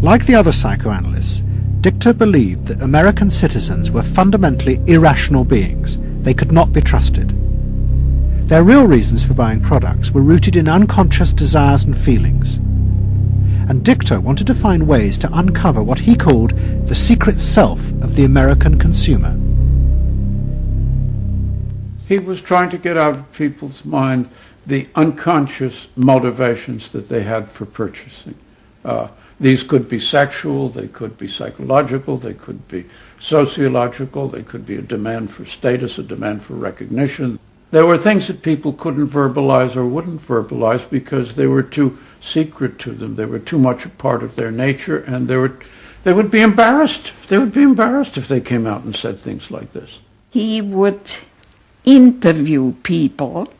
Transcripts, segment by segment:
Like the other psychoanalysts, Dichter believed that American citizens were fundamentally irrational beings. They could not be trusted. Their real reasons for buying products were rooted in unconscious desires and feelings. And Dichter wanted to find ways to uncover what he called the secret self of the American consumer. He was trying to get out of people's mind the unconscious motivations that they had for purchasing. These could be sexual, they could be psychological, they could be sociological, they could be a demand for status, a demand for recognition. There were things that people couldn't verbalize or wouldn't verbalize because they were too secret to them. They were too much a part of their nature, and they would be embarrassed. They would be embarrassed if they came out and said things like this. He would interview people,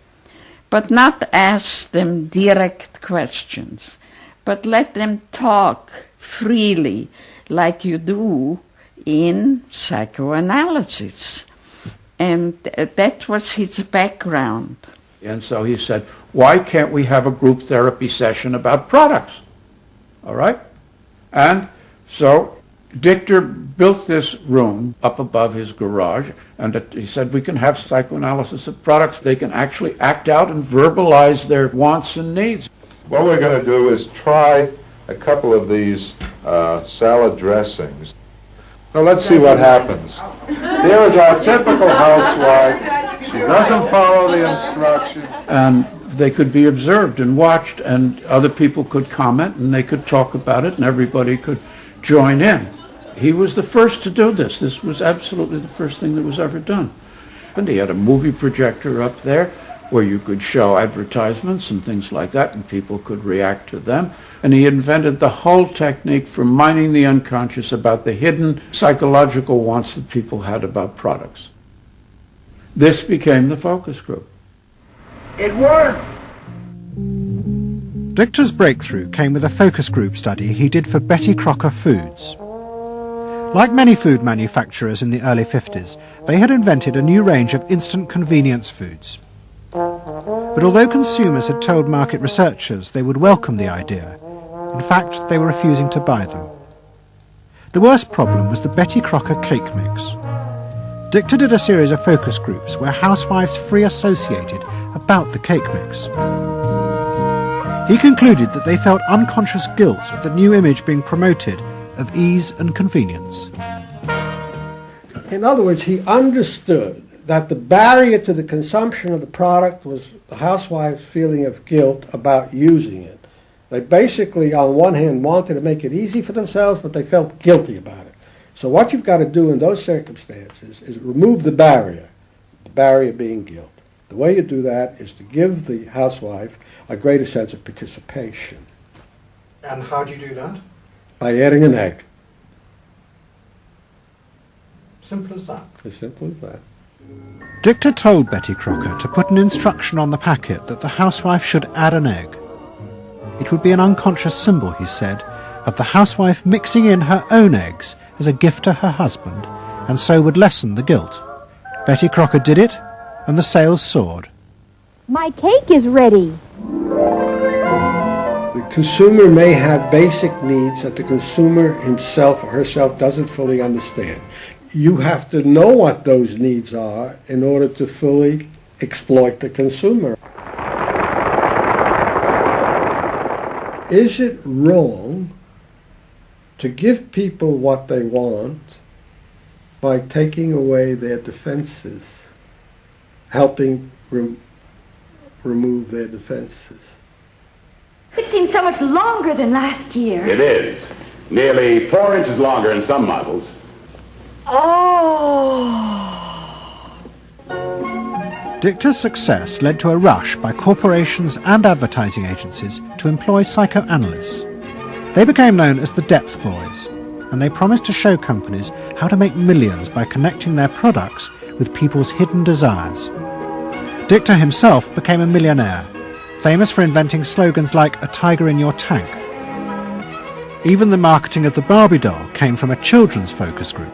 but not ask them direct questions, but let them talk freely like you do in psychoanalysis. And that was his background. And so he said, why can't we have a group therapy session about products? All right? And so Dichter built this room up above his garage, and he said we can have psychoanalysis of products. They can actually act out and verbalize their wants and needs. What we're going to do is try a couple of these salad dressings. Now let's see what happens. Here is our typical housewife. She doesn't follow the instructions. And they could be observed and watched, and other people could comment, and they could talk about it, and everybody could join in. He was the first to do this. This was absolutely the first thing that was ever done. And he had a movie projector up there where you could show advertisements and things like that, and people could react to them. And he invented the whole technique for mining the unconscious about the hidden psychological wants that people had about products. This became the focus group. It worked! Dichter's breakthrough came with a focus group study he did for Betty Crocker Foods. Like many food manufacturers in the early 50s, they had invented a new range of instant convenience foods. But although consumers had told market researchers they would welcome the idea, in fact they were refusing to buy them. The worst problem was the Betty Crocker cake mix. Dichter did a series of focus groups where housewives free associated about the cake mix. He concluded that they felt unconscious guilt at the new image being promoted of ease and convenience. In other words, he understood that the barrier to the consumption of the product was the housewife's feeling of guilt about using it. They basically, on one hand, wanted to make it easy for themselves, but they felt guilty about it. So what you've got to do in those circumstances is remove the barrier being guilt. The way you do that is to give the housewife a greater sense of participation. And how do you do that? By adding an egg. Simple as that. As simple as that. Dichter told Betty Crocker to put an instruction on the packet that the housewife should add an egg. It would be an unconscious symbol, he said, of the housewife mixing in her own eggs as a gift to her husband, and so would lessen the guilt. Betty Crocker did it, and the sales soared. My cake is ready. The consumer may have basic needs that the consumer himself or herself doesn't fully understand. You have to know what those needs are in order to fully exploit the consumer. Is it wrong to give people what they want by taking away their defenses, helping remove their defenses? It seems so much longer than last year. It is. Nearly 4 inches longer in some models. Oh. Dichter's success led to a rush by corporations and advertising agencies to employ psychoanalysts. They became known as the Depth Boys, and they promised to show companies how to make millions by connecting their products with people's hidden desires. Dichter himself became a millionaire, famous for inventing slogans like "a tiger in your tank." Even the marketing of the Barbie doll came from a children's focus group.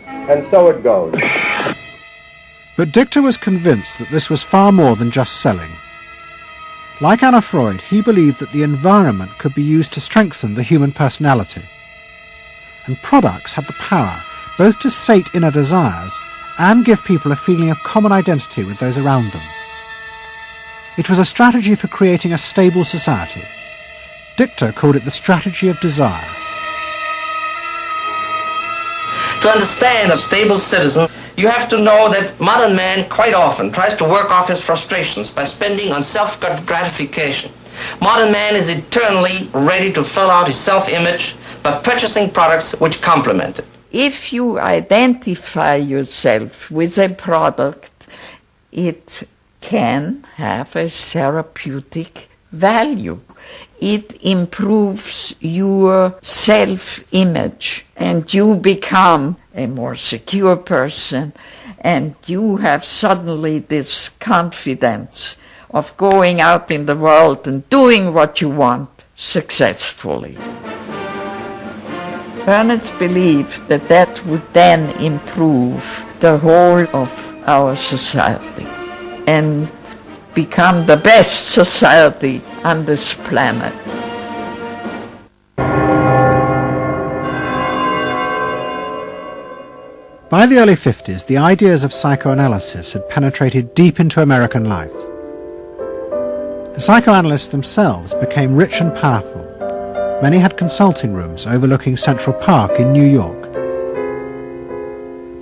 And so it goes. But Dichter was convinced that this was far more than just selling. Like Anna Freud, he believed that the environment could be used to strengthen the human personality. And products had the power both to sate inner desires and give people a feeling of common identity with those around them. It was a strategy for creating a stable society. Dichter called it the strategy of desire. To understand a stable citizen, you have to know that modern man quite often tries to work off his frustrations by spending on self-gratification. Modern man is eternally ready to fill out his self-image by purchasing products which complement it. If you identify yourself with a product, it can have a therapeutic value. It improves your self-image and you become a more secure person and you have suddenly this confidence of going out in the world and doing what you want successfully. Ernest believed that that would then improve the whole of our society and become the best society on this planet. By the early 50s, the ideas of psychoanalysis had penetrated deep into American life. The psychoanalysts themselves became rich and powerful. Many had consulting rooms overlooking Central Park in New York.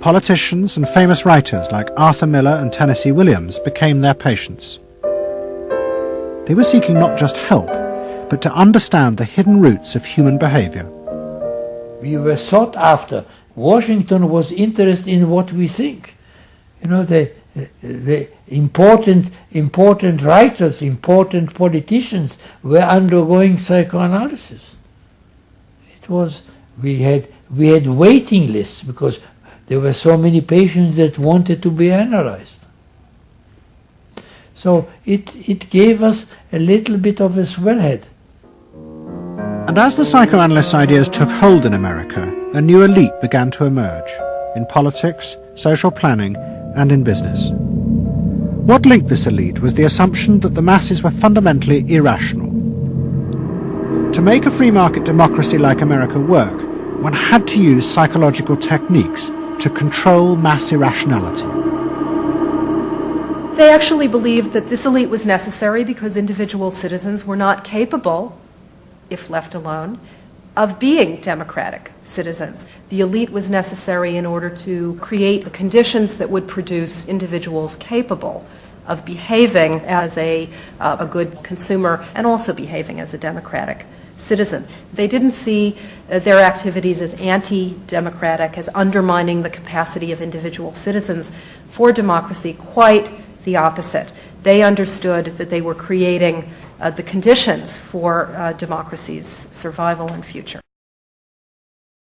Politicians and famous writers like Arthur Miller and Tennessee Williams became their patients. They were seeking not just help, but to understand the hidden roots of human behavior. We were sought after. Washington was interested in what we think. You know, the important writers, important politicians were undergoing psychoanalysis. It was, we had waiting lists because there were so many patients that wanted to be analyzed. So it gave us a little bit of a swellhead. And as the psychoanalysts' ideas took hold in America, a new elite began to emerge in politics, social planning, and in business. What linked this elite was the assumption that the masses were fundamentally irrational. To make a free market democracy like America work, one had to use psychological techniques to control mass irrationality. They actually believed that this elite was necessary because individual citizens were not capable, if left alone, of being democratic citizens. The elite was necessary in order to create the conditions that would produce individuals capable of behaving as a good consumer and also behaving as a democratic citizen. They didn't see their activities as anti-democratic, as undermining the capacity of individual citizens for democracy. Quite the opposite. They understood that they were creating the conditions for democracy's survival and future.